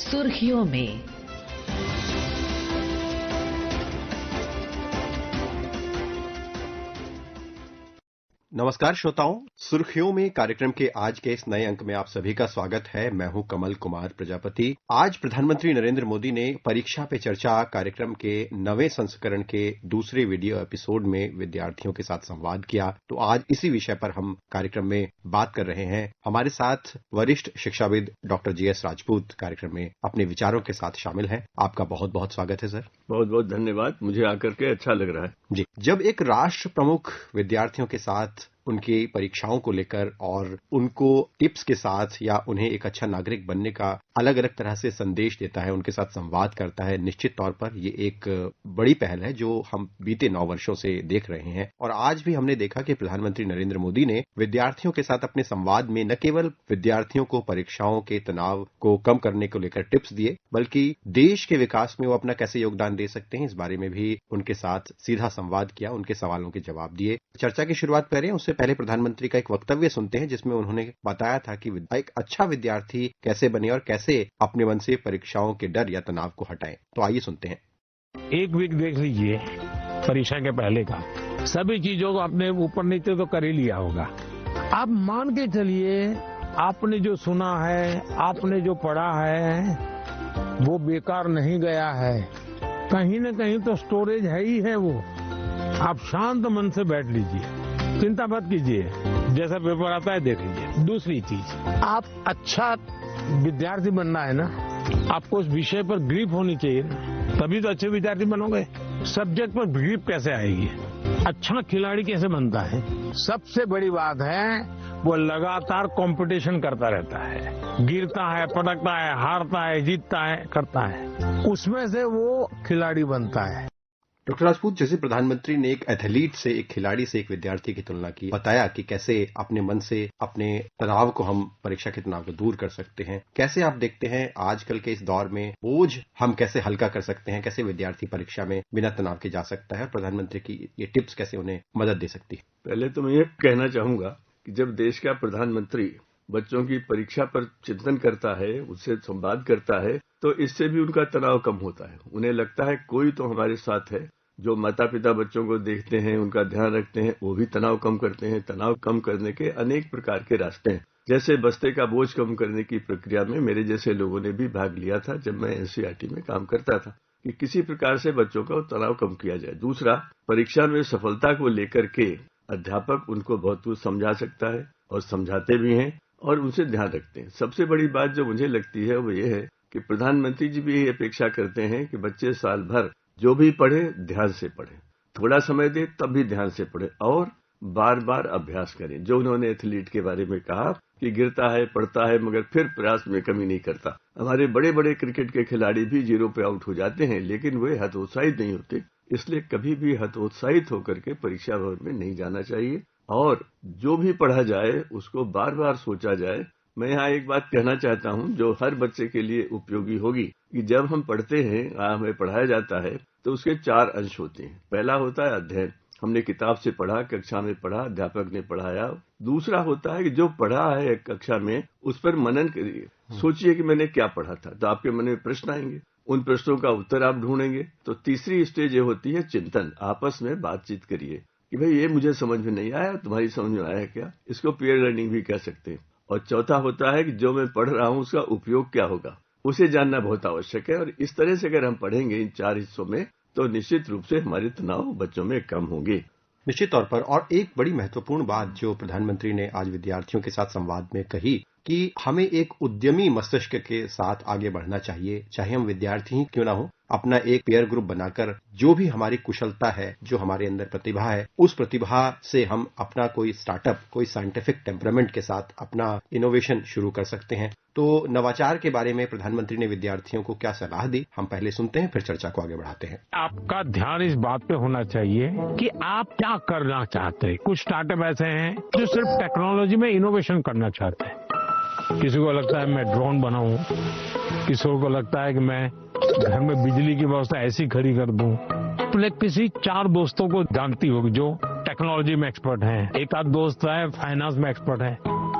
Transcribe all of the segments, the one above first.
सुर्खियों में। नमस्कार श्रोताओं, सुर्खियों में कार्यक्रम के आज के इस नए अंक में आप सभी का स्वागत है। मैं हूं कमल कुमार प्रजापति। आज प्रधानमंत्री नरेंद्र मोदी ने परीक्षा पे चर्चा कार्यक्रम के 9वें संस्करण के दूसरे वीडियो एपिसोड में विद्यार्थियों के साथ संवाद किया। तो आज इसी विषय पर हम कार्यक्रम में बात कर रहे हैं। हमारे साथ वरिष्ठ शिक्षाविद डॉक्टर जीएस राजपूत कार्यक्रम में अपने विचारों के साथ शामिल हैं। आपका बहुत बहुत स्वागत है सर। बहुत बहुत धन्यवाद। मुझे आकर के अच्छा लग रहा है जी। जब एक राष्ट्र प्रमुख विद्यार्थियों के साथ उनकी परीक्षाओं को लेकर और उनको टिप्स के साथ या उन्हें एक अच्छा नागरिक बनने का अलग अलग तरह से संदेश देता है, उनके साथ संवाद करता है, निश्चित तौर पर ये एक बड़ी पहल है जो हम बीते 9 वर्षों से देख रहे हैं। और आज भी हमने देखा कि प्रधानमंत्री नरेंद्र मोदी ने विद्यार्थियों के साथ अपने संवाद में न केवल विद्यार्थियों को परीक्षाओं के तनाव को कम करने को लेकर टिप्स दिए, बल्कि देश के विकास में वो अपना कैसे योगदान दे सकते हैं इस बारे में भी उनके साथ सीधा संवाद किया, उनके सवालों के जवाब दिए। चर्चा की शुरुआत करें उससे पहले प्रधानमंत्री का एक वक्तव्य सुनते हैं जिसमें उन्होंने बताया था कि एक अच्छा विद्यार्थी कैसे बने और कैसे अपने मन से परीक्षाओं के डर या तनाव को हटाएं। तो आइए सुनते हैं। एक वीक देख लीजिए परीक्षा के पहले का, सभी चीजों को आपने ऊपर नीचे तो कर ही लिया होगा। आप मान के चलिए आपने जो सुना है, आपने जो पढ़ा है वो बेकार नहीं गया है, कहीं न कहीं तो स्टोरेज है ही है। वो आप शांत मन से बैठ लीजिए, चिंता मत कीजिए, जैसा पेपर आता है देख लीजिए। दूसरी चीज, आप अच्छा विद्यार्थी बनना है ना, आपको उस विषय पर ग्रिप होनी चाहिए ना, तभी तो अच्छे विद्यार्थी बनोगे। सब्जेक्ट पर ग्रिप कैसे आएगी? अच्छा खिलाड़ी कैसे बनता है? सबसे बड़ी बात है वो लगातार कंपटीशन करता रहता है, गिरता है, पटकता है, हारता है, जीतता है, करता है, उसमें से वो खिलाड़ी बनता है। डॉक्टर राजपूत, जैसे प्रधानमंत्री ने एक एथलीट से, एक खिलाड़ी से एक विद्यार्थी की तुलना की, बताया कि कैसे अपने मन से अपने तनाव को हम परीक्षा के तनाव को दूर कर सकते हैं। कैसे आप देखते हैं आजकल के इस दौर में बोझ हम कैसे हल्का कर सकते हैं, कैसे विद्यार्थी परीक्षा में बिना तनाव के जा सकता है और प्रधानमंत्री की ये टिप्स कैसे उन्हें मदद दे सकती है? पहले तो मैं ये कहना चाहूंगा कि जब देश का प्रधानमंत्री बच्चों की परीक्षा पर चिंतन करता है, उससे संवाद करता है, तो इससे भी उनका तनाव कम होता है। उन्हें लगता है कोई तो हमारे साथ है। जो माता पिता बच्चों को देखते हैं, उनका ध्यान रखते हैं, वो भी तनाव कम करते हैं। तनाव कम करने के अनेक प्रकार के रास्ते हैं। जैसे बस्ते का बोझ कम करने की प्रक्रिया में मेरे जैसे लोगों ने भी भाग लिया था जब मैं एनसीईआरटी में काम करता था, कि किसी प्रकार से बच्चों का तनाव कम किया जाए। दूसरा, परीक्षा में सफलता को लेकर के अध्यापक उनको बहुत कुछ समझा सकता है और समझाते भी हैं और उनसे ध्यान रखते हैं। सबसे बड़ी बात जो मुझे लगती है वो ये है कि प्रधानमंत्री जी भी यही अपेक्षा करते हैं कि बच्चे साल भर जो भी पढ़े ध्यान से पढ़े, थोड़ा समय दे तब भी ध्यान से पढ़े और बार बार अभ्यास करें। जो उन्होंने एथलीट के बारे में कहा कि गिरता है, पड़ता है, मगर फिर प्रयास में कमी नहीं करता। हमारे बड़े बड़े क्रिकेट के खिलाड़ी भी 0 पे आउट हो जाते हैं, लेकिन वे हतोत्साहित नहीं होते। इसलिए कभी भी हतोत्साहित होकर के परीक्षा भवन में नहीं जाना चाहिए और जो भी पढ़ा जाए उसको बार बार सोचा जाए। मैं यहाँ एक बात कहना चाहता हूँ जो हर बच्चे के लिए उपयोगी होगी, कि जब हम पढ़ते हैं, हमें पढ़ाया जाता है, तो उसके 4 अंश होते हैं। पहला होता है अध्ययन, हमने किताब से पढ़ा, कक्षा में पढ़ा, अध्यापक ने पढ़ाया। दूसरा होता है कि जो पढ़ा है कक्षा में उस पर मनन करिए, सोचिए कि मैंने क्या पढ़ा था, तो आपके मन में प्रश्न आएंगे, उन प्रश्नों का उत्तर आप ढूंढेंगे। तो तीसरी स्टेज ये होती है चिंतन, आपस में बातचीत करिए कि भाई ये मुझे समझ में नहीं आया, तुम्हारी समझ में आया क्या? इसको पीयर लर्निंग भी कह सकते हैं। और चौथा होता है कि जो मैं पढ़ रहा हूँ उसका उपयोग क्या होगा, उसे जानना बहुत आवश्यक है। और इस तरह से अगर हम पढ़ेंगे इन 4 हिस्सों में, तो निश्चित रूप से हमारे तनाव बच्चों में कम होंगे। निश्चित तौर पर। और एक बड़ी महत्वपूर्ण बात जो प्रधानमंत्री ने आज विद्यार्थियों के साथ संवाद में कही कि हमें एक उद्यमी मस्तिष्क के साथ आगे बढ़ना चाहिए, चाहे हम विद्यार्थी ही क्यों ना हो। अपना एक पेयर ग्रुप बनाकर जो भी हमारी कुशलता है, जो हमारे अंदर प्रतिभा है, उस प्रतिभा से हम अपना कोई स्टार्टअप, कोई साइंटिफिक टेम्परामेंट के साथ अपना इनोवेशन शुरू कर सकते हैं। तो नवाचार के बारे में प्रधानमंत्री ने विद्यार्थियों को क्या सलाह दी, हम पहले सुनते हैं, फिर चर्चा को आगे बढ़ाते हैं। आपका ध्यान इस बात पे होना चाहिए कि आप क्या करना चाहते हैं। कुछ स्टार्टअप ऐसे हैं जो सिर्फ टेक्नोलॉजी में इनोवेशन करना चाहते हैं। किसी को लगता है मैं ड्रोन बनाऊं, किसी को लगता है कि मैं घर में बिजली की व्यवस्था ऐसी खड़ी कर दूं। तो किसी 4 दोस्तों को जानती होगी जो टेक्नोलॉजी में एक्सपर्ट हैं, एक आध दोस्त है फाइनेंस में एक्सपर्ट है।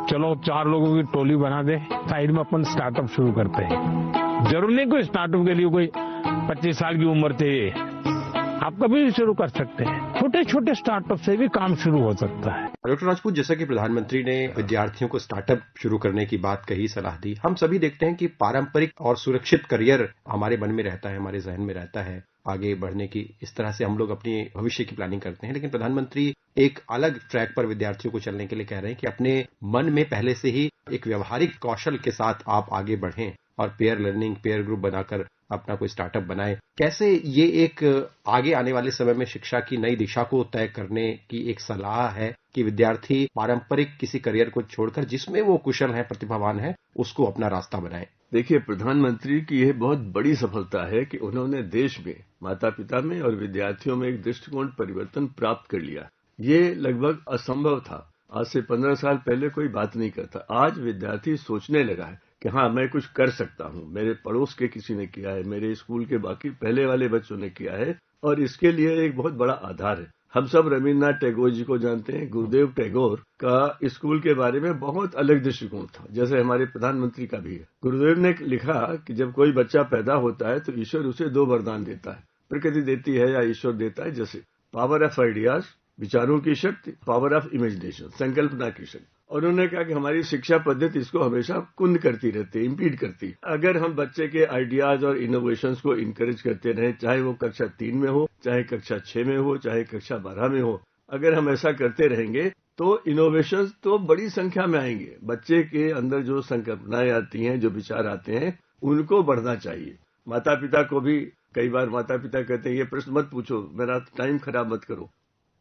चलो 4 लोगों की टोली बना दे, साइड में अपन स्टार्टअप शुरू करते हैं। जरूर नहीं कोई स्टार्टअप के लिए कोई 25 साल की उम्र चाहिए, आप कभी भी शुरू कर सकते हैं। छोटे छोटे स्टार्टअप से भी काम शुरू हो सकता है। डॉक्टर राजपूत, जैसा कि प्रधानमंत्री ने विद्यार्थियों को स्टार्टअप शुरू करने की बात कही, सलाह दी, हम सभी देखते हैं कि पारंपरिक और सुरक्षित करियर हमारे मन में रहता है, हमारे जहन में रहता है, आगे बढ़ने की, इस तरह से हम लोग अपनी भविष्य की प्लानिंग करते हैं। लेकिन प्रधानमंत्री एक अलग ट्रैक पर विद्यार्थियों को चलने के लिए कह रहे हैं कि अपने मन में पहले से ही एक व्यवहारिक कौशल के साथ आप आगे बढ़ें और पेयर लर्निंग, पेयर ग्रुप बनाकर अपना कोई स्टार्टअप बनाए। कैसे ये एक आगे आने वाले समय में शिक्षा की नई दिशा को तय करने की एक सलाह है कि विद्यार्थी पारंपरिक किसी करियर को छोड़कर जिसमें वो कुशल है, प्रतिभावान है, उसको अपना रास्ता बनाए? देखिए, प्रधानमंत्री की यह बहुत बड़ी सफलता है कि उन्होंने देश में, माता पिता में और विद्यार्थियों में एक दृष्टिकोण परिवर्तन प्राप्त कर लिया। ये लगभग असंभव था। आज से 15 साल पहले कोई बात नहीं करता। आज विद्यार्थी सोचने लगा है कि हाँ, मैं कुछ कर सकता हूँ, मेरे पड़ोस के किसी ने किया है, मेरे स्कूल के बाकी पहले वाले बच्चों ने किया है, और इसके लिए एक बहुत बड़ा आधार है। हम सब रविन्द्रनाथ टैगोर जी को जानते हैं। गुरुदेव टैगोर का स्कूल के बारे में बहुत अलग दृष्टिकोण था, जैसे हमारे प्रधानमंत्री का भी है। गुरुदेव ने लिखा कि जब कोई बच्चा पैदा होता है तो ईश्वर उसे 2 वरदान देता है, प्रकृति देती है या ईश्वर देता है, जैसे पावर ऑफ आइडियाज, विचारों की शक्ति, पावर ऑफ इमेजिनेशन, संकल्पना की शक्ति। और उन्होंने कहा कि हमारी शिक्षा पद्धति इसको हमेशा कुंद करती रहती है, इम्पीड करती है। अगर हम बच्चे के आइडियाज और इनोवेशंस को इनकरेज करते रहें, चाहे वो कक्षा 3 में हो, चाहे कक्षा 6 में हो, चाहे कक्षा 12 में हो, अगर हम ऐसा करते रहेंगे तो इनोवेशंस तो बड़ी संख्या में आएंगे। बच्चे के अंदर जो संकल्पनाएं आती हैं, जो विचार आते हैं, उनको बढ़ना चाहिए। माता पिता को भी, कई बार माता पिता कहते हैं ये प्रश्न मत पूछो, मेरा टाइम खराब मत करो।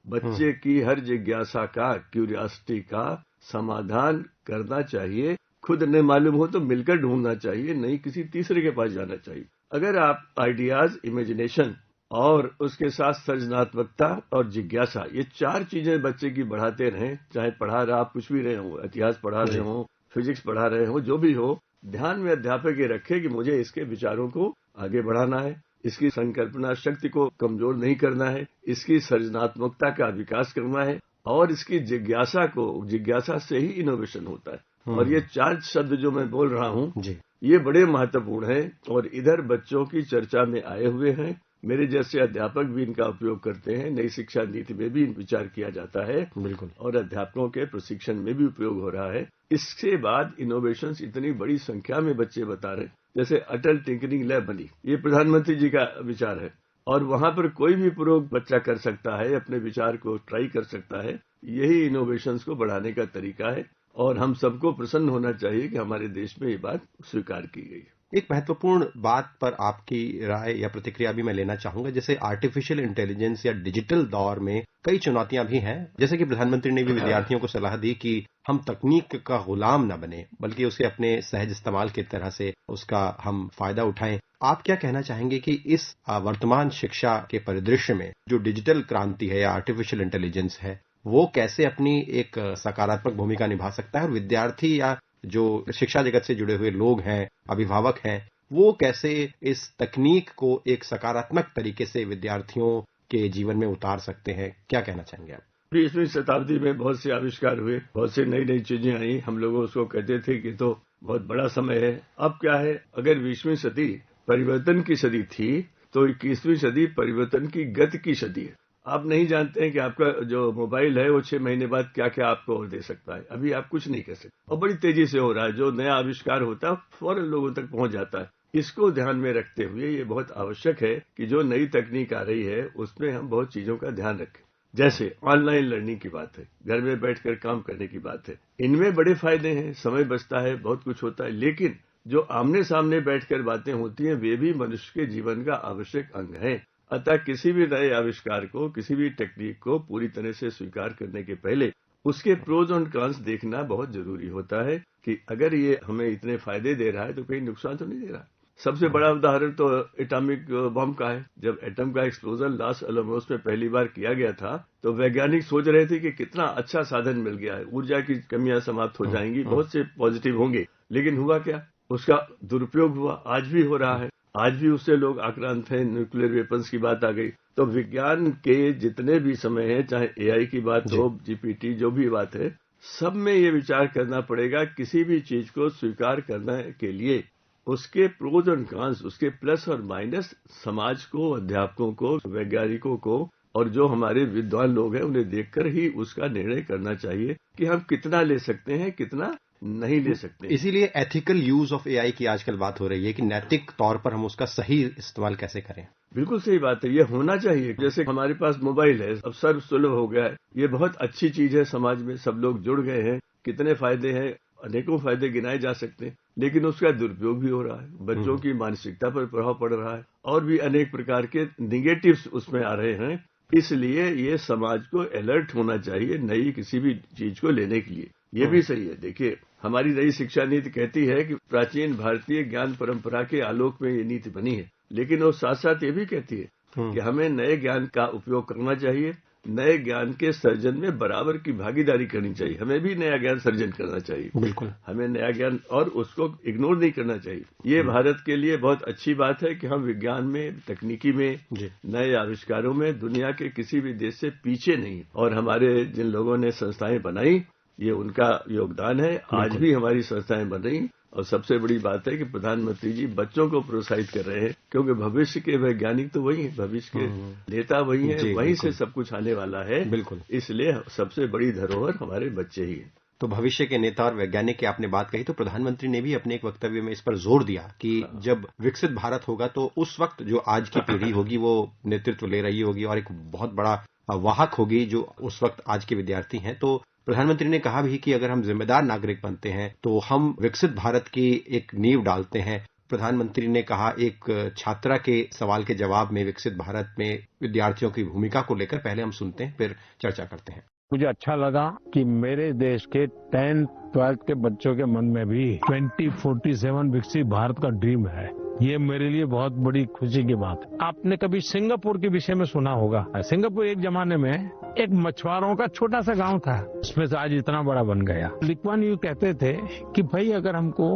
बच्चे की हर जिज्ञासा का, क्यूरियोसिटी का समाधान करना चाहिए। खुद नहीं मालूम हो तो मिलकर ढूंढना चाहिए, नहीं किसी तीसरे के पास जाना चाहिए। अगर आप आइडियाज, इमेजिनेशन और उसके साथ सृजनात्मकता और जिज्ञासा, ये 4 चीजें बच्चे की बढ़ाते रहें, चाहे पढ़ा रहा आप कुछ भी रहे हो, इतिहास पढ़ा रहे हो, फिजिक्स पढ़ा रहे हो, जो भी हो, ध्यान में अध्यापक ये रखे कि मुझे इसके विचारों को आगे बढ़ाना है, इसकी संकल्पना शक्ति को कमजोर नहीं करना है, इसकी सृजनात्मकता का विकास करना है, और इसकी जिज्ञासा से ही इनोवेशन होता है। और ये 4 शब्द जो मैं बोल रहा हूँ, ये बड़े महत्वपूर्ण हैं और इधर बच्चों की चर्चा में आए हुए हैं। मेरे जैसे अध्यापक भी इनका उपयोग करते हैं। नई शिक्षा नीति में भी विचार किया जाता है, बिल्कुल, और अध्यापकों के प्रशिक्षण में भी उपयोग हो रहा है। इसके बाद इनोवेशंस इतनी बड़ी संख्या में बच्चे बता रहे हैं, जैसे अटल टिंकरिंग लैब बनी, ये प्रधानमंत्री जी का विचार है, और वहां पर कोई भी पूर्व बच्चा कर सकता है, अपने विचार को ट्राई कर सकता है। यही इनोवेशंस को बढ़ाने का तरीका है, और हम सबको प्रसन्न होना चाहिए कि हमारे देश में ये बात स्वीकार की गई है। एक महत्वपूर्ण बात पर आपकी राय या प्रतिक्रिया भी मैं लेना चाहूंगा। जैसे आर्टिफिशियल इंटेलिजेंस या डिजिटल दौर में कई चुनौतियां भी हैं, जैसे कि प्रधानमंत्री ने भी विद्यार्थियों को सलाह दी कि हम तकनीक का गुलाम न बने, बल्कि उसे अपने सहज इस्तेमाल की तरह से उसका हम फायदा उठाएं। आप क्या कहना चाहेंगे कि इस वर्तमान शिक्षा के परिदृश्य में जो डिजिटल क्रांति है या आर्टिफिशियल इंटेलिजेंस है, वो कैसे अपनी एक सकारात्मक भूमिका निभा सकता है, और विद्यार्थी या जो शिक्षा जगत से जुड़े हुए लोग हैं, अभिभावक हैं, वो कैसे इस तकनीक को एक सकारात्मक तरीके से विद्यार्थियों के जीवन में उतार सकते हैं? क्या कहना चाहेंगे आप? 20वीं शताब्दी में बहुत से आविष्कार हुए, बहुत सी नई नई चीजें आई। हम लोग उसको कहते थे कि तो बहुत बड़ा समय है। अब क्या है, अगर 20वीं सदी परिवर्तन की सदी थी तो 21वीं सदी परिवर्तन की गति की सदी है। आप नहीं जानते हैं कि आपका जो मोबाइल है वो 6 महीने बाद क्या क्या आपको और दे सकता है। अभी आप कुछ नहीं कर सकते, और बड़ी तेजी से हो रहा है। जो नया आविष्कार होता है फौरन लोगों तक पहुंच जाता है। इसको ध्यान में रखते हुए ये बहुत आवश्यक है कि जो नई तकनीक आ रही है उसमें हम बहुत चीजों का ध्यान रखें। जैसे ऑनलाइन लर्निंग की बात है, घर में बैठकर काम करने की बात है, इनमें बड़े फायदे हैं, समय बचता है, बहुत कुछ होता है। लेकिन जो आमने सामने बैठकर बातें होती हैं वे भी मनुष्य के जीवन का आवश्यक अंग है। अतः किसी भी नए आविष्कार को, किसी भी टेक्निक को पूरी तरह से स्वीकार करने के पहले उसके प्रोज और कॉन्स देखना बहुत जरूरी होता है कि अगर ये हमें इतने फायदे दे रहा है तो कहीं नुकसान तो नहीं दे रहा। सबसे बड़ा उदाहरण तो एटॉमिक बम का है। जब एटम का एक्सप्लोजन लॉस एलमोस में पहली बार किया गया था तो वैज्ञानिक सोच रहे थे कि कितना अच्छा साधन मिल गया है, ऊर्जा की कमियां समाप्त हो जाएंगी, बहुत से पॉजिटिव होंगे। लेकिन हुआ क्या, उसका दुरुपयोग हुआ, आज भी हो रहा है। आज भी उससे लोग आक्रांत हैं। न्यूक्लियर वेपन्स की बात आ गई। तो विज्ञान के जितने भी समय है, चाहे एआई की बात हो, जीपीटी, जो भी बात है, सब में ये विचार करना पड़ेगा किसी भी चीज को स्वीकार करने के लिए उसके प्रोज और कॉन्स, उसके प्लस और माइनस समाज को, अध्यापकों को, वैज्ञानिकों को और जो हमारे विद्वान लोग हैं उन्हें देखकर ही उसका निर्णय करना चाहिए कि हम कितना ले सकते हैं, कितना नहीं ले सकते। इसीलिए एथिकल यूज ऑफ एआई की आजकल बात हो रही है कि नैतिक तौर पर हम उसका सही इस्तेमाल कैसे करें। बिल्कुल सही बात है, ये होना चाहिए। जैसे हमारे पास मोबाइल है, अब सर्व सुलभ हो गया है, ये बहुत अच्छी चीज है, समाज में सब लोग जुड़ गए हैं, कितने फायदे हैं, अनेकों फायदे गिनाए जा सकते हैं, लेकिन उसका दुरुपयोग भी हो रहा है, बच्चों की मानसिकता पर प्रभाव पड़ रहा है और भी अनेक प्रकार के निगेटिव्स उसमें आ रहे हैं। इसलिए ये समाज को अलर्ट होना चाहिए नई किसी भी चीज को लेने के लिए। ये भी सही है। देखिए, हमारी नई शिक्षा नीति कहती है कि प्राचीन भारतीय ज्ञान परंपरा के आलोक में ये नीति बनी है, लेकिन वो साथ साथ ये भी कहती है कि हमें नए ज्ञान का उपयोग करना चाहिए, नए ज्ञान के सर्जन में बराबर की भागीदारी करनी चाहिए। हमें भी नया ज्ञान सर्जन करना चाहिए, बिल्कुल, हमें नया ज्ञान, और उसको इग्नोर नहीं करना चाहिए। ये भारत के लिए बहुत अच्छी बात है कि हम विज्ञान में, तकनीकी में, नए आविष्कारों में दुनिया के किसी भी देश से पीछे नहीं। और हमारे जिन लोगों ने संस्थाएं बनाई, ये उनका योगदान है। आज भी हमारी संस्थाएं बन रही, और सबसे बड़ी बात है कि प्रधानमंत्री जी बच्चों को प्रोत्साहित कर रहे हैं, क्योंकि भविष्य के वैज्ञानिक तो वही है, भविष्य के नेता वही हैं, वहीं से सब कुछ आने वाला है। बिल्कुल, इसलिए सबसे बड़ी धरोहर हमारे बच्चे ही हैं। तो भविष्य के नेता और वैज्ञानिक की आपने बात कही, तो प्रधानमंत्री ने भी अपने एक वक्तव्य में इस पर जोर दिया कि जब विकसित भारत होगा तो उस वक्त जो आज की पीढ़ी होगी वो नेतृत्व ले रही होगी और एक बहुत बड़ा वाहक होगी जो उस वक्त आज के विद्यार्थी हैं। तो प्रधानमंत्री ने कहा भी कि अगर हम जिम्मेदार नागरिक बनते हैं तो हम विकसित भारत की एक नींव डालते हैं। प्रधानमंत्री ने कहा, एक छात्रा के सवाल के जवाब में विकसित भारत में विद्यार्थियों की भूमिका को लेकर पहले हम सुनते हैं, फिर चर्चा करते हैं। मुझे अच्छा लगा कि मेरे देश के 10th 12th के बच्चों के मन में भी 2047 विकसित भारत का ड्रीम है। ये मेरे लिए बहुत बड़ी खुशी की बात है। आपने कभी सिंगापुर के विषय में सुना होगा। सिंगापुर एक जमाने में एक मछुआरों का छोटा सा गांव था, उसमें से आज इतना बड़ा बन गया। ली कुआन यू कहते थे कि भाई अगर हमको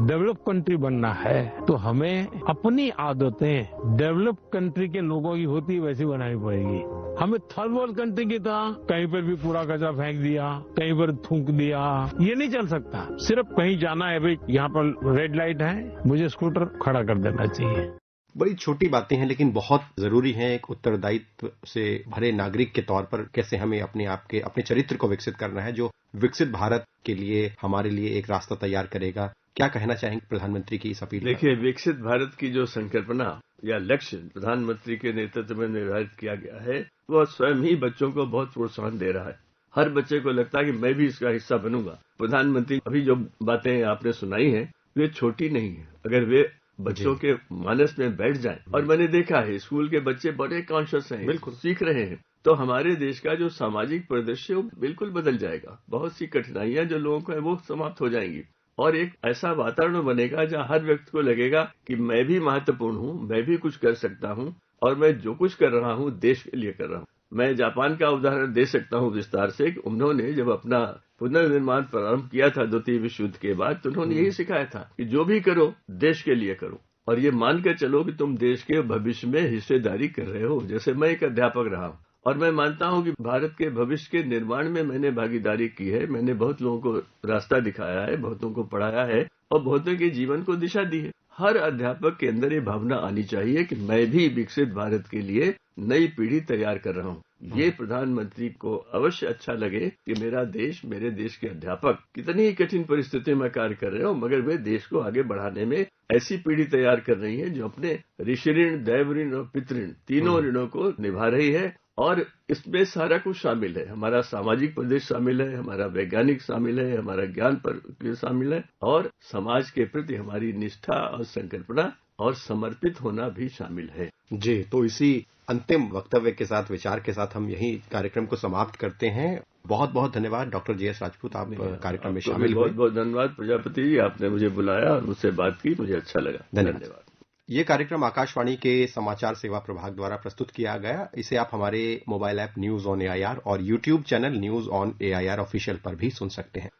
डेवलप कंट्री बनना है तो हमें अपनी आदतें डेवलप कंट्री के लोगों की होती वैसी बनानी पड़ेगी। हमें थर्ड वर्ल्ड कंट्री की तरह कहीं पर भी पूरा कचरा फेंक दिया, कहीं पर थूक दिया, ये नहीं चल सकता। सिर्फ कहीं जाना है, भाई यहाँ पर रेड लाइट है, मुझे स्कूटर खड़ा कर देना चाहिए। बड़ी छोटी बातें हैं लेकिन बहुत जरूरी हैं। एक उत्तरदायित्व से भरे नागरिक के तौर पर कैसे हमें अपने चरित्र को विकसित करना है, जो विकसित भारत के लिए हमारे लिए एक रास्ता तैयार करेगा। क्या कहना चाहेंगे प्रधानमंत्री की इस अपील? देखिए, विकसित भारत की जो संकल्पना या लक्ष्य प्रधानमंत्री के नेतृत्व में निर्धारित किया गया है, वह स्वयं ही बच्चों को बहुत प्रोत्साहन दे रहा है। हर बच्चे को लगता है कि मैं भी इसका हिस्सा बनूंगा। प्रधानमंत्री अभी जो बातें आपने सुनाई हैं, वे छोटी नहीं है। अगर वे बच्चों के मानस में बैठ जाएं, और मैंने देखा है स्कूल के बच्चे बड़े कॉन्शियस हैं, बिल्कुल सीख रहे हैं, तो हमारे देश का जो सामाजिक परिदृश्य वो बिल्कुल बदल जाएगा। बहुत सी कठिनाइयां जो लोगों को है वो समाप्त हो जाएंगी, और एक ऐसा वातावरण बनेगा जहां हर व्यक्ति को लगेगा कि मैं भी महत्वपूर्ण हूं, मैं भी कुछ कर सकता हूं, और मैं जो कुछ कर रहा हूं देश के लिए कर रहा हूं। मैं जापान का उदाहरण दे सकता हूं विस्तार से कि उन्होंने जब अपना पुनर्निर्माण प्रारंभ किया था द्वितीय विश्व युद्ध के बाद, तो उन्होंने यही सिखाया था कि जो भी करो देश के लिए करो, और ये मान कर चलो कि तुम देश के भविष्य में हिस्सेदारी कर रहे हो। जैसे मैं एक अध्यापक रहा हूं और मैं मानता हूं कि भारत के भविष्य के निर्माण में मैंने भागीदारी की है। मैंने बहुत लोगों को रास्ता दिखाया है, बहुतों को पढ़ाया है और बहुतों के जीवन को दिशा दी है। हर अध्यापक के अंदर ये भावना आनी चाहिए कि मैं भी विकसित भारत के लिए नई पीढ़ी तैयार कर रहा हूं। ये प्रधानमंत्री को अवश्य अच्छा लगे कि मेरा देश, मेरे देश के अध्यापक कितनी ही कठिन परिस्थितियों में कार्य कर रहे हो, मगर वे देश को आगे बढ़ाने में ऐसी पीढ़ी तैयार कर रही है जो अपने ऋषि ऋण, दैव ऋण और पितृ ऋण तीनों ऋणों को निभा रही है। और इसमें सारा कुछ शामिल है, हमारा सामाजिक प्रदेश शामिल है, हमारा वैज्ञानिक शामिल है, हमारा ज्ञान पर शामिल है, और समाज के प्रति हमारी निष्ठा और संकल्पना और समर्पित होना भी शामिल है। जी, तो इसी अंतिम वक्तव्य के साथ, विचार के साथ हम यही कार्यक्रम को समाप्त करते हैं। बहुत बहुत धन्यवाद डॉक्टर जे एस राजपूत, आप कार्यक्रम में शामिल हुए। बहुत बहुत धन्यवाद प्रजापति जी, आपने मुझे बुलाया और मुझसे बात की, मुझे अच्छा लगा। धन्यवाद। ये कार्यक्रम आकाशवाणी के समाचार सेवा प्रभाग द्वारा प्रस्तुत किया गया। इसे आप हमारे mobile app news on AIR और YouTube channel news on AIR official पर भी सुन सकते हैं।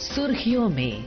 सुर्खियों में